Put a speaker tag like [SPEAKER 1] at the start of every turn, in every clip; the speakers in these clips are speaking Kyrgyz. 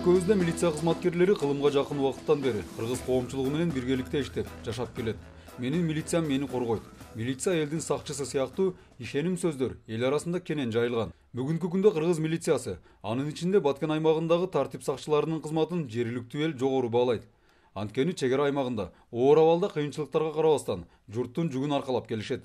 [SPEAKER 1] Өлкөбүздө милиция кызматкерлери кылымга жакын убакыттан бери кыргыз коомчулугу менен биргеликте иштеп, жашап келет. Менин милициям мени коргойт. Милиция элдин сакчысы сыяктуу ишеним сөздөр эл арасында кенен жайылган. Бүгүнкү күндө кыргыз милициясы, анын ичинде Баткен аймагындагы тартип сакчыларынын кызматын жергиликтүү эл жогору баалайт. Анткени чек ара аймагында оор абалда кыйынчылыктарга карабастан журттун жүгүн аркалап келишет.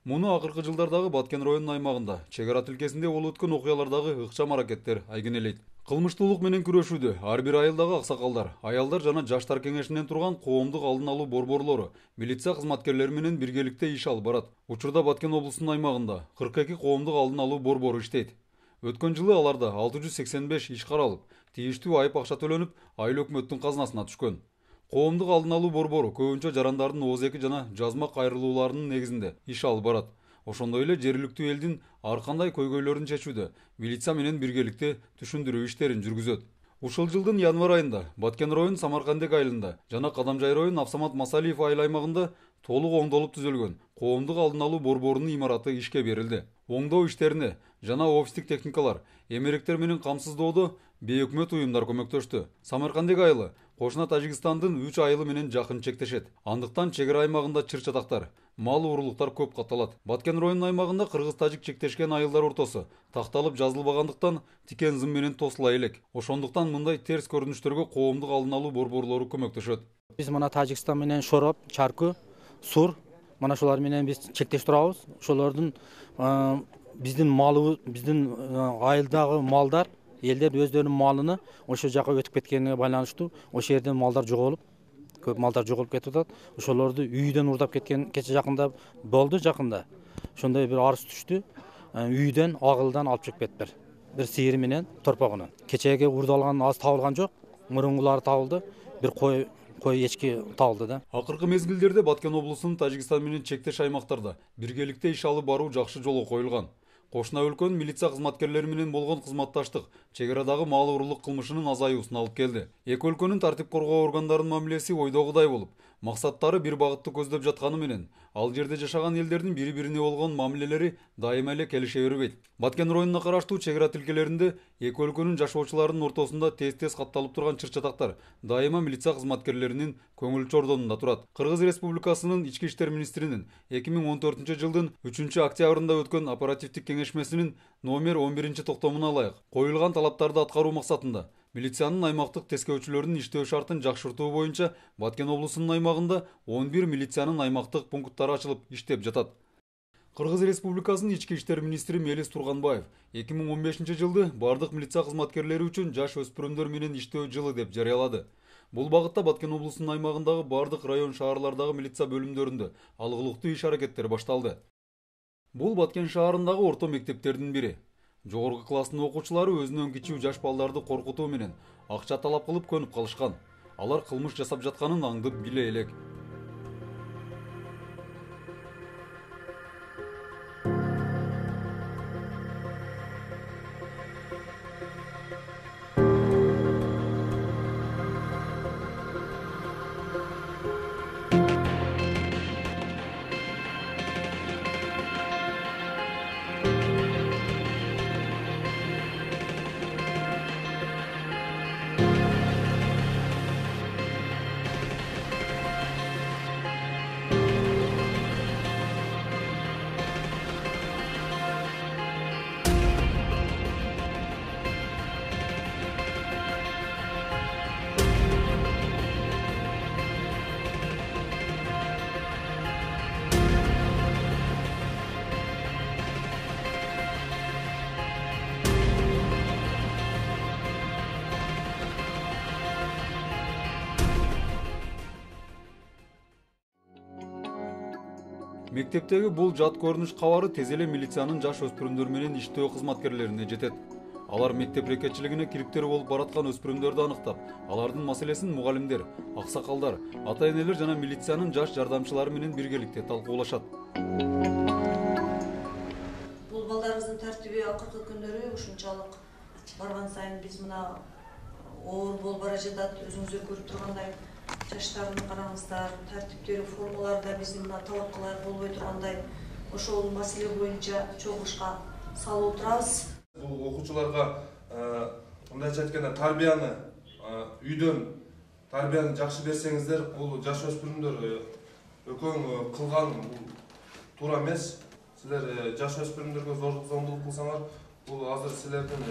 [SPEAKER 1] Муну акыркы жылдардагы Баткен районунун аймагында чек ара тилкесинде болуп өткөн окуялардагы ыкчам аракеттер айгинелейт. Кылмыштуулук менен күрөшүүдө ар бир айылдагы аксакалдар, аялдар жана жаштар кеңешинен турган коомдук алдын алуу борборлору милиция кызматкерлери менен биргеликте иш алып барат. Учурда Баткен облусунун аймагында 42 коомдук алдын алуу борбору иштейт. Өткөн жылы аларда 685 иш каралып, тийиштүү айып акча төлөнүп, айыл өкмөттүн казынасына түшкөн. Коомдук алдын алуу борбору көбүнчө жарандардын ооз-эки жана жазма кайрылууларынын негизинде иш алып барат. Ошондой эле жергиликтүү элдин ар кандай көйгөйлөрүн чечүүдө милиция менен биргеликте түшүндүрүү иштерин жүргүзөт. Ушул жылдын январь айында Баткен районунун Самаркандек айылында жана Кадамжай районунун Абсамат Масалиев айыл аймагында толук оңдолуп түзөлгөн коомдук алдын алуу борборунун имараты ишке берилди. Оңдоо иштерине жана офистик техникалар, эмеректер менен камсыздоодо бейөкмөт уюмдар көмөктөштү. Самаркандек айылы кошуна Тажикстандын 3 айылы менен жакын чектешет. Андыктан чек ара аймагында чыр-чатактар, мал уурулуктар көп катталат. Баткен районунун аймагында кыргыз-тажик чектешкен айылдар ортосу такталып жазылбагандыктан тикен зым менен тосула элек. Ошондуктан мындай терс көрүнүштөргө коомдук алдын алуу борборлору көмөктөшөт.
[SPEAKER 2] Биз мына Тажикстан менен Шороп, Чаркы, Сур, мына шулар менен биз чектеш турабыз. Ошолордун биздин малыбыз, биздин айылдагы малдар, элдер өздөрүнүн малыны ошол жака өтүп кеткенине байланыштуу, ошол жерден малдар жоголуп, көп малдар жоголуп кетип атат. Ошолорду үйдөн урдап кеткен кече жакында болду, жакында. Ошондой бир арыз түштү. Үйдөн агылдан алып чыгып кетиптир. Бир сыйыр менен торпогуну. Кечеге урдалган аз табылган жок, мурункулары табылды. Бир кой эчки табылды да.
[SPEAKER 1] Акыркы мезгилдерде Баткен облусунун Тажикстан менен чектеш аймактарда биргеликте иш алып баруу жакшы жолго коюлган. Кошуна өлкөнүн милиция кызматкерлери менен болгон кызматташтык чек арадагы мал уурулук кылмышынын азаюусуна алып келди. Эки өлкөнүн тартип коргоо органдарынын мамилеси ойдогудай болуп, максаттары бир багытты көздөп жатканы менен ал жерде жашаган элдердин бири-бирине болгон мамилелери дайыма эле келише бербейт. Баткен районуна караштуу чек ара тилкелеринде эки өлкөнүн жашоочуларынын ортосунда тез-тез катталып турган чыр-чатактар дайыма милиция кызматкерлеринин көңүл чордонунда турат. Кыргыз Республикасынын ички иштер министринин 2014 жылдын 3 октябрында өткөн оперативдик кеңешмесинин номер 11 токтомуна ылайык коюлган талаптарды аткаруу максатында милициянын аймактык тескөөчүлөрүнүн иштөө шартын жакшыртуу боюнча Баткен облусунун аймагында 11 милициянын аймактык пункттары ачылып иштеп жатат. Кыргыз Республикасынын ички иштер министри Мелис Турганбаев 2015 жылды бардык милиция кызматкерлери үчүн жаш өспүрүмдөр менен иштөө жылы деп жарыялады. Бул багытта Баткен облусунун аймагындагы бардык район шаарлардагы милиция бөлүмдөрүндө алгылыктуу иш аракеттер башталды. Бул Баткен шаарындагы орто мектептердин бири. Жогорку класстын окуучулары өзүнөн кичүү жаш балдарды коркутуу менен акча талап кылып көнүп калышкан. Алар кылмыш жасап жатканын аңдып биле элек. Мектептеги бул жат көрүнүш кабары тез эле милициянын жаш өспүрүмдөр менен иштөө кызматкерлерине жетет. Алар мектеп рекетчилигине кириптер болуп бараткан өспүрүмдөрдү аныктап, алардын маселесин мугалимдер, аксакалдар, ата-энелер жана милициянын жаш жардамчылары менен биргеликте талкуулашат.
[SPEAKER 3] Бул балдарыбыздын тартиби акыркы күндөрү ушунчалык барган сайын биз мына оор болуп бара жатат, өзүңүздөр көрүп тургандай. Жаштарын караңыздар, тартиптери, формалары да биздин мына талапка ылайык болбой тургандай. Ошол маселе боюнча чогуу ишке салып турабыз.
[SPEAKER 4] Бул окуучуларга мындайча айтканда тарбияны үйдөн тарбияны жакшы берсеңиздер, бул жаш өспүрүмдөр экөөң кылган туура эмес. Силер жаш өспүрүмдөргө зордук зомбулук кылсаңар, бул азыр силердин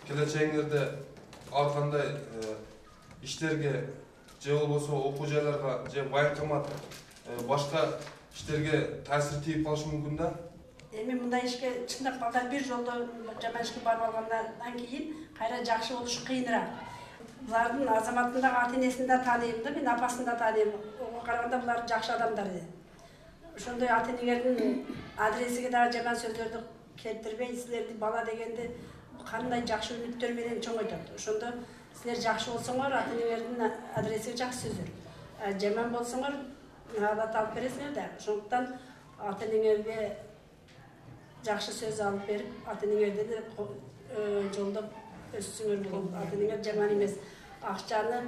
[SPEAKER 4] келечегиңерде ар кандай иштерге же болбосо окуу жайларга же военкомат башка иштерге таасир тийип калышы мүмкүн да.
[SPEAKER 5] Эми мындай ишке чындап балдар бир жолдо жаман ишке барып алгандан кийин кайра жакшы болушу кыйыныраак. Булардын азаматын да ата-энесин да тааныйм да, мен апасын да тааныйм. Ого караганда булар жакшы адамдар. Ошондой ата-энелердин адресиге дагы жаман сөздөрдү келтирбей, силерди бала дегенди кандай жакшы үмүттөр менен чоңойтот. Ошондо силер жакшы болсоңор, ата-энелердин адресиге жакшы сөздөр. Жаман болсоңор, алат алып бересиңер да. Ошондуктан ата-энеңерге жакшы сөз алып берип, ата-энеңерди жолдоп өссүңөр болот. Ата-энеңер жаман эмес. Акчаны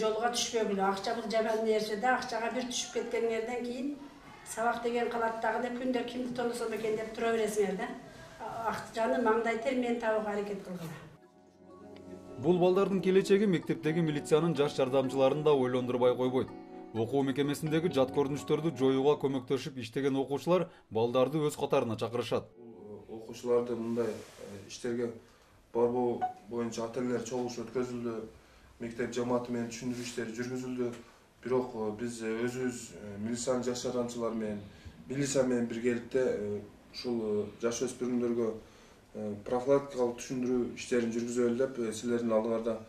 [SPEAKER 5] жолга түшпөгүлө. Акча бул жаман нерсе да, акчага бир түшүп кеткениңерден кийин сабак деген калат дагы күндө кимди тонусом экен деп тура бересиңер да. Акчаны маңдай тер мен табууга аракет кылгыла.
[SPEAKER 1] Бул балдардын келечеги мектептеги милициянын жаш жардамчыларын да ойлондурбай койбойт. Окуу мекемесиндеги жат көрүнүштөрдү жоюуга көмөктөшүп иштеген окуучулар балдарды өз катарына чакырышат.
[SPEAKER 4] Окуучуларды мындай иштерге барбоо боюнча ата-энелер чогулуш өткөзүлдү, мектеп жамааты менен түшүндүрүү иштери жүргүзүлдү. Бирок биз өзүбүз милициянын жаш жардамчылары менен, милиция менен биргеликте ушул жаш өспүрүмдөргө профилактикалык түшүндүрүү иштерин жүргүзөлү деп силердин алдыңарда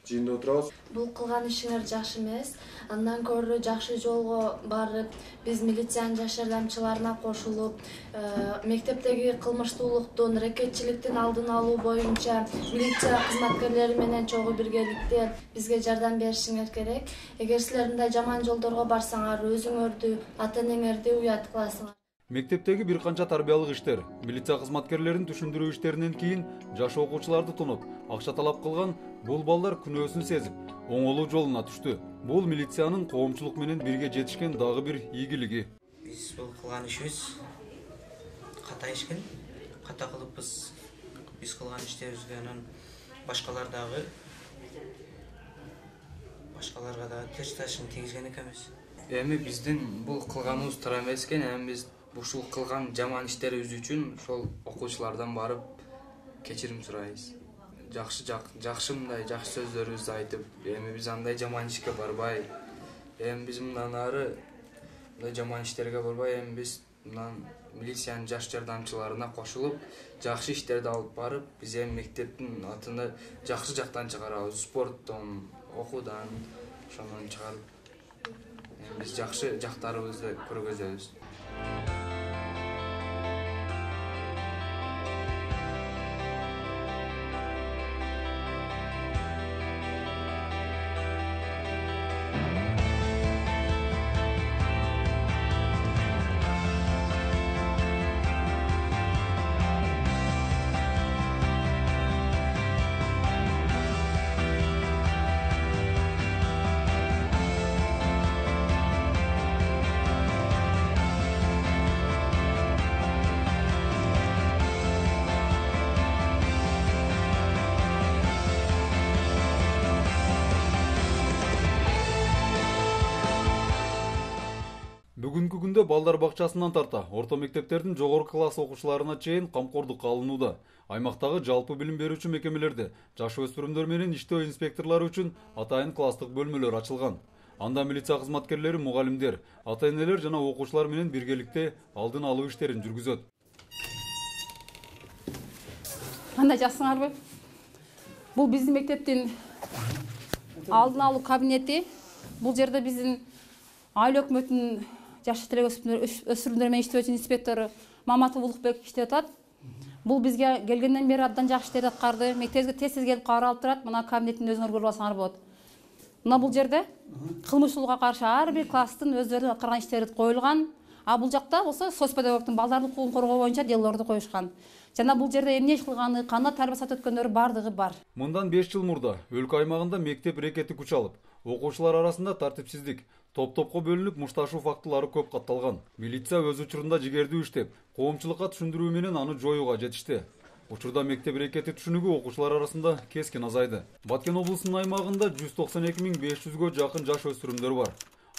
[SPEAKER 4] жыйында отурабыз.
[SPEAKER 6] Бул кылган ишиңер жакшы эмес. Андан көрө жакшы жолго барып, биз милициянын жаш жардамчыларына кошулуп, мектептеги кылмыштуулуктун, рекетчиликтин алдын алуу боюнча милиция кызматкерлери менен чогуу биргеликте бизге жардам беришиңер керек. Эгер силер мындай жаман жолдорго барсаңар, өзүңөрдү, ата-энеңерди уят кыласыңар.
[SPEAKER 1] Мектептеги бир канча тарбиялык иштер, милиция кызматкерлеринин түшүндүрүү иштеринен кийин жаш окуучуларды тунуп, акча талап кылган бул балдар күнөөсүн сезип, оңолуу жолуна түштү. Бул милициянын коомчулук менен бирге жетишкен дагы бир ийгилиги.
[SPEAKER 7] Биз бул кылган ишибиз ката ишкен, ката кылыпбыз. Биз кылган иштерибизге анан башкаларга дагы терс таашын тийгизген экенбиз.
[SPEAKER 8] Эми биздин бул кылганыбыз туура эмес экен, эми биз ушул кылган жаман иштерибиз үчүн ошол окуучулардан барып кечирим сурайбыз. Жакшы мындай жакшы сөздөрүбүздү айтып, эми биз андай жаман ишке барбай, эми биз мындан ары мындай жаман иштерге барбай, эми биз мындан милициянын жаш жардамчыларына кошулуп, жакшы иштерди алып барып, биз эми мектептин атын жакшы жактан чыгарабыз, спорттон, окуудан, ошондон чыгарып, биз жакшы жактарыбызды көргөзөбүз.
[SPEAKER 1] Бүгүнкү күндө балдар бакчасынан тарта орто мектептердин жогорку класс окуучуларына чейин камкордукка алынууда. Аймактагы жалпы билим берүүчү мекемелерде жаш өспүрүмдөр менен иштөө инспекторлору үчүн атайын класстык бөлмөлөр ачылган. Анда милиция кызматкерлери, мугалимдер, ата-энелер жана окуучулар менен биргеликте алдын алуу иштерин жүргүзөт.
[SPEAKER 9] Кандай жасыңарбы? Бул биздин мектептин алдын алуу кабинети. Бул жерде биздин айыл өкмөтүнүн жаш өспүрүмдөр менен иштөөчү инспектору Маматов Улукбек иштеп атат. Бул бизге келгенден бери абдан жакшы иштерди аткарды. Мектебибизге тез келип кабар алып турат. Мына кабинеттин өзүңөр көрүп алсаңар болот. Мына бул жерде кылмыштуулукка каршы ар бир класстын өздөрүнүн аткарган иштери коюлган. А бул жакта болсо соцпедагогтун балдардын укугун коргоо боюнча делолорду коюшкан. Жана бул жерде эмне иш кылганы, кандай тарбия сат өткөндөрү бардыгы бар.
[SPEAKER 1] Мындан 5 жыл мурда өлкө аймагында мектеп рекети күч алып, окуучулар арасында тартипсиздик, топ-топко бөлүнүп мушташуу фактылары көп катталган. Милиция өз учурунда жигердүү иштеп, коомчулукка түшүндүрүү менен аны жоюуга жетишти. Учурда мектеп эрекети түшүнүгү окуучулар арасында кескин азайды. Баткен облусунун аймагында 192.500гө жакын жаш өспүрүмдөр бар.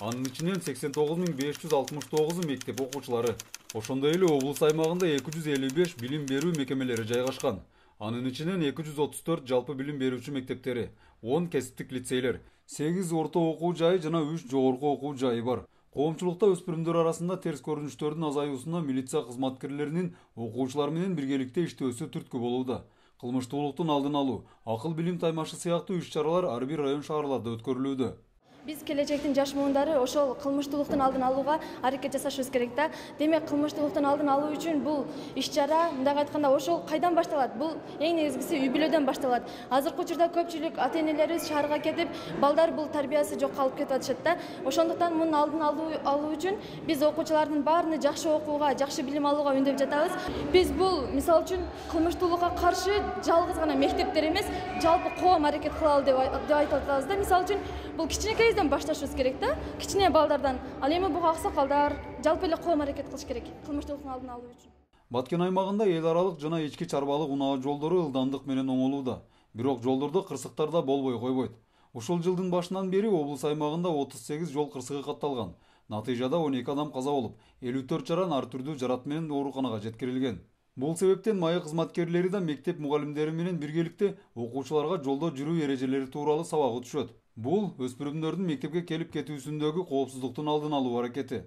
[SPEAKER 1] Анын ичинен 89.569 мектеп окуучулары. Ошондой эле облус аймагында 255 билим берүү мекемелери жайгашкан. Анын ичинен 234 жалпы билим берүүчү мектептери, 10 кесиптик лицейлер, 8 орто окуу жайы жана 3 жогорку окуу жайы бар. Коомчулукта өспүрүмдөр арасында терс көрүнүштөрдүн азаюусуна милиция кызматкерлеринин окуучулар менен биргеликте иштөөсү түрткү болууда. Кылмыштуулуктун алдын алуу, акыл билим таймашы сыяктуу иш-чаралар ар бир район шаарларда өткөрүлүүдө.
[SPEAKER 10] Биз келечектин жаш муундары ошол кылмыштуулуктун алдын алууга аракет жасашыбыз керек да. Демек кылмыштуулуктун алдын алуу үчүн бул иш-чара, мындай айтканда, ошол кайдан башталат? Бул эң негизгиси үй бүлөдөн башталат. Азыркы учурда көпчүлүк ата-энелерибиз шаарга кетип, балдар бул тарбиясы жок калып кетип атышат да. Ошондуктан мунун алдын алуу үчүн биз окуучулардын баарыны жакшы окууга, жакшы билим алууга үндөп жатабыз. Биз бул мисалы үчүн кылмыштуулукка каршы жалгыз гана мектептер эмес, жалпы коом аракет кылалы деп айтып атабыз да. Мисалы үчүн бул кичинекейден башташыбыз керек да, кичине балдардан. Ал эми буга аксакалдар, жалпы эле коом аракет кылыш керек кылмыштуулуктун алдын алуу үчүн.
[SPEAKER 1] Баткен аймагында эл аралык жана ички чарбалык унаа жолдору ылдамдык менен оңолууда. Бирок жолдордо кырсыктар да болбой койбойт. Ушул жылдын башынан бери облус аймагында 38 жол кырсыгы катталган. Натыйжада 12 адам каза болуп, 54 жаран ар түрдүү жарат менен ооруканага жеткирилген. Бул себептен майы кызматкерлери да мектеп мугалимдери менен биргеликте окуучуларга жолдо жүрүү эрежелери тууралуу сабак өтүшөт. Бул өспүрүмдөрдүн мектепке келип кетүүсүндөгү коопсуздуктун алдын алуу аракети.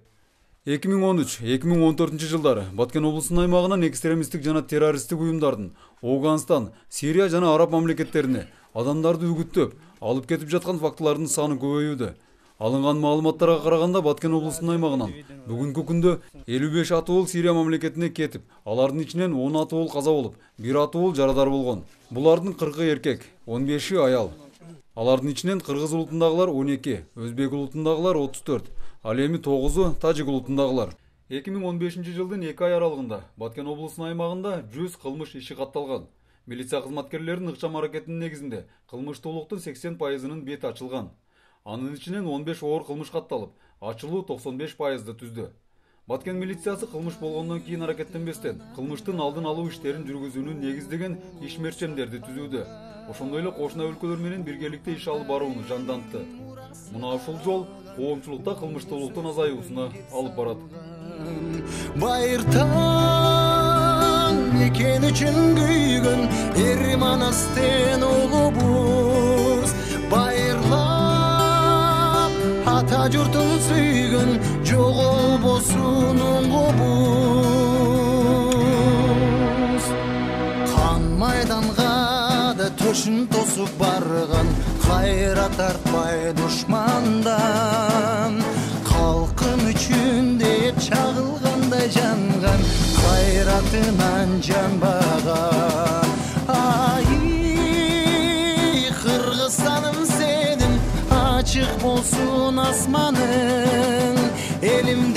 [SPEAKER 1] 2013-2014 жылдары Баткен облусунун аймагынан экстремисттик жана террористтик уюмдардын Афганистан, Сирия жана Араб мамлекеттерине адамдарды үгүттөп, алып кетип жаткан фактылардын саны көбөйүүдө. Алынган маалыматтарга караганда Баткен облусунун аймагынан бүгүнкү күндө 55 атуул Сирия мамлекетине кетип, алардын ичинен 10 атуул каза болуп, 1 атуул жарадар болгон. Булардын 40 эркек, 15 аял. Алардын ичинен кыргыз улутундагылар 12, өзбек улутундагылар 34, ал эми 9-у тажик улутундагылар. 2015 жылдын 2 ай аралыгында Баткен облусунун аймагында 100 кылмыш иши катталган. Милиция кызматкерлеринин ыкчам аракетинин негизинде кылмыштуулуктун 80%-нын бети ачылган. Анын ичинен 15 оор кылмыш катталып, ачылуу 95%-ды түздү. Баткен милициясы кылмыш болгондон кийин аракеттенбестен, кылмыштын алдын алуу иштерин жүргүзүүнү негиздеген ишмерчемдерди түзүүдө. Ошондой эле кошуна өлкөлөр менен биргеликте иш алып барууну жандантты. Мына ушул жол коомчулукта кылмыштуулуктун азаюусуна алып барат.
[SPEAKER 11] Байыртан экен үчүн күйгөн эр манастын улубуз, байырлап ата журтун сүйгөн жоголбосун оңгубуз. Кан майданга төшүн тосуп барган, кайра тартпай душмандан, калкым үчүн деп чагылгандай жанган, кайратынан жанбаган. Ай, Кыргызстаным сенин ачык болсун асманың, элим